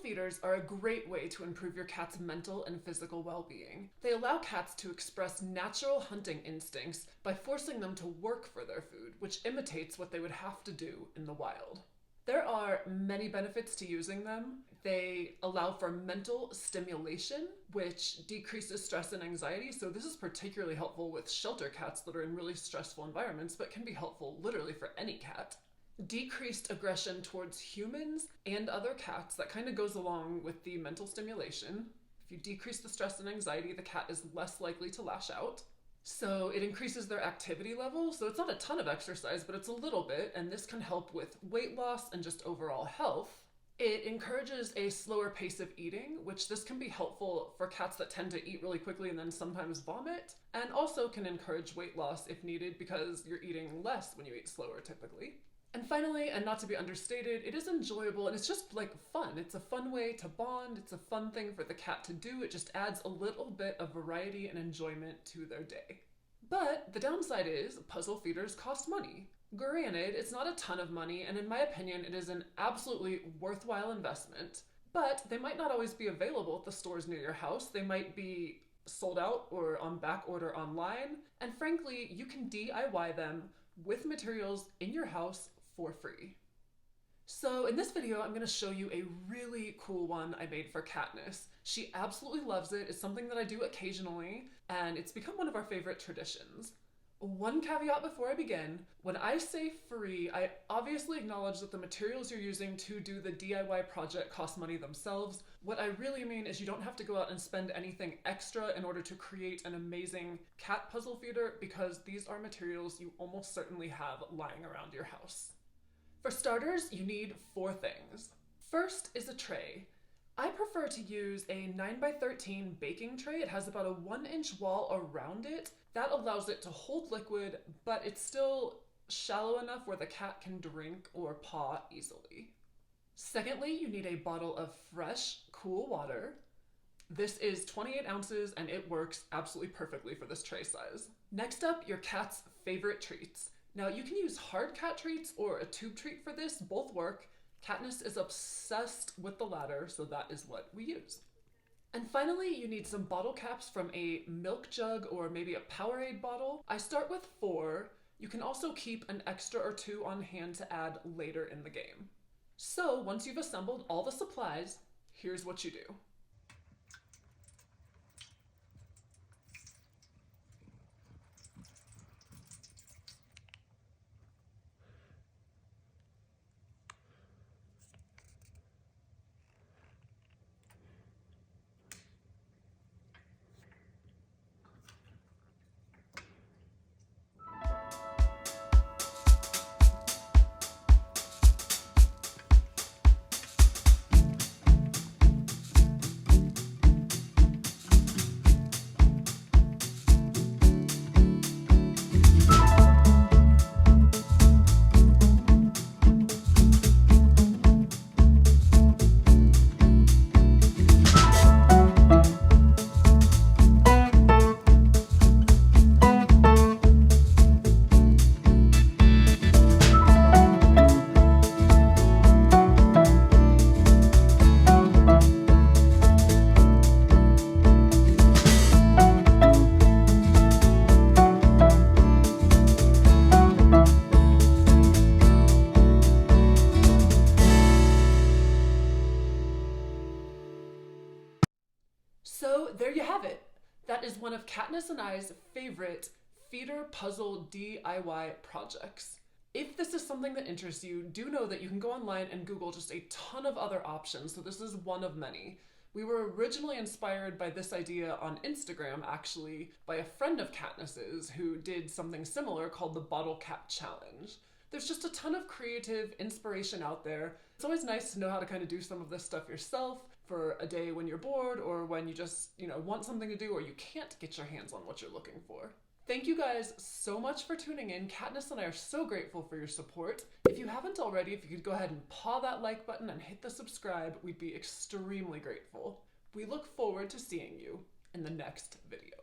feeders are a great way to improve your cat's mental and physical well-being. They allow cats to express natural hunting instincts by forcing them to work for their food, which imitates what they would have to do in the wild. There are many benefits to using them. They allow for mental stimulation, which decreases stress and anxiety. So this is particularly helpful with shelter cats that are in really stressful environments, but can be helpful literally for any cat. Decreased aggression towards humans and other cats, that kind of goes along with the mental stimulation. If you decrease the stress and anxiety, the cat is less likely to lash out. So it increases their activity level. So it's not a ton of exercise, but it's a little bit, and this can help with weight loss and just overall health. It encourages a slower pace of eating, which this can be helpful for cats that tend to eat really quickly and then sometimes vomit, and also can encourage weight loss if needed because you're eating less when you eat slower typically. And finally, and not to be understated, it is enjoyable and it's just like fun. It's a fun way to bond. It's a fun thing for the cat to do. It just adds a little bit of variety and enjoyment to their day. But the downside is puzzle feeders cost money. Granted, it's not a ton of money, and in my opinion, it is an absolutely worthwhile investment, but they might not always be available at the stores near your house. They might be sold out or on back order online, and frankly, you can DIY them with materials in your house for free. So in this video, I'm going to show you a really cool one I made for Katniss. She absolutely loves it. It's something that I do occasionally, and it's become one of our favorite traditions. One caveat before I begin, when I say free, I obviously acknowledge that the materials you're using to do the DIY project cost money themselves. What I really mean is you don't have to go out and spend anything extra in order to create an amazing cat puzzle feeder, because these are materials you almost certainly have lying around your house. For starters, you need 4 things. First is a tray. I prefer to use a 9x13 baking tray. It has about a 1-inch wall around it. That allows it to hold liquid, but it's still shallow enough where the cat can drink or paw easily. Secondly, you need a bottle of fresh, cool water. This is 28 ounces and it works absolutely perfectly for this tray size. Next up, your cat's favorite treats. Now you can use hard cat treats or a tube treat for this, both work. Katniss is obsessed with the latter, so that is what we use. And finally, you need some bottle caps from a milk jug or maybe a Powerade bottle. I start with 4. You can also keep an extra or 2 on hand to add later in the game. So once you've assembled all the supplies, here's what you do. So there you have it. That is one of Katniss and I's favorite feeder puzzle DIY projects. If this is something that interests you, do know that you can go online and Google just a ton of other options, so this is one of many. We were originally inspired by this idea on Instagram, actually, by a friend of Katniss's who did something similar called the Bottle Cap Challenge. There's just a ton of creative inspiration out there. It's always nice to know how to kind of do some of this stuff yourself for a day when you're bored or when you just, want something to do or you can't get your hands on what you're looking for. Thank you guys so much for tuning in. Katniss and I are so grateful for your support. If you haven't already, if you could go ahead and paw that like button and hit the subscribe, we'd be extremely grateful. We look forward to seeing you in the next video.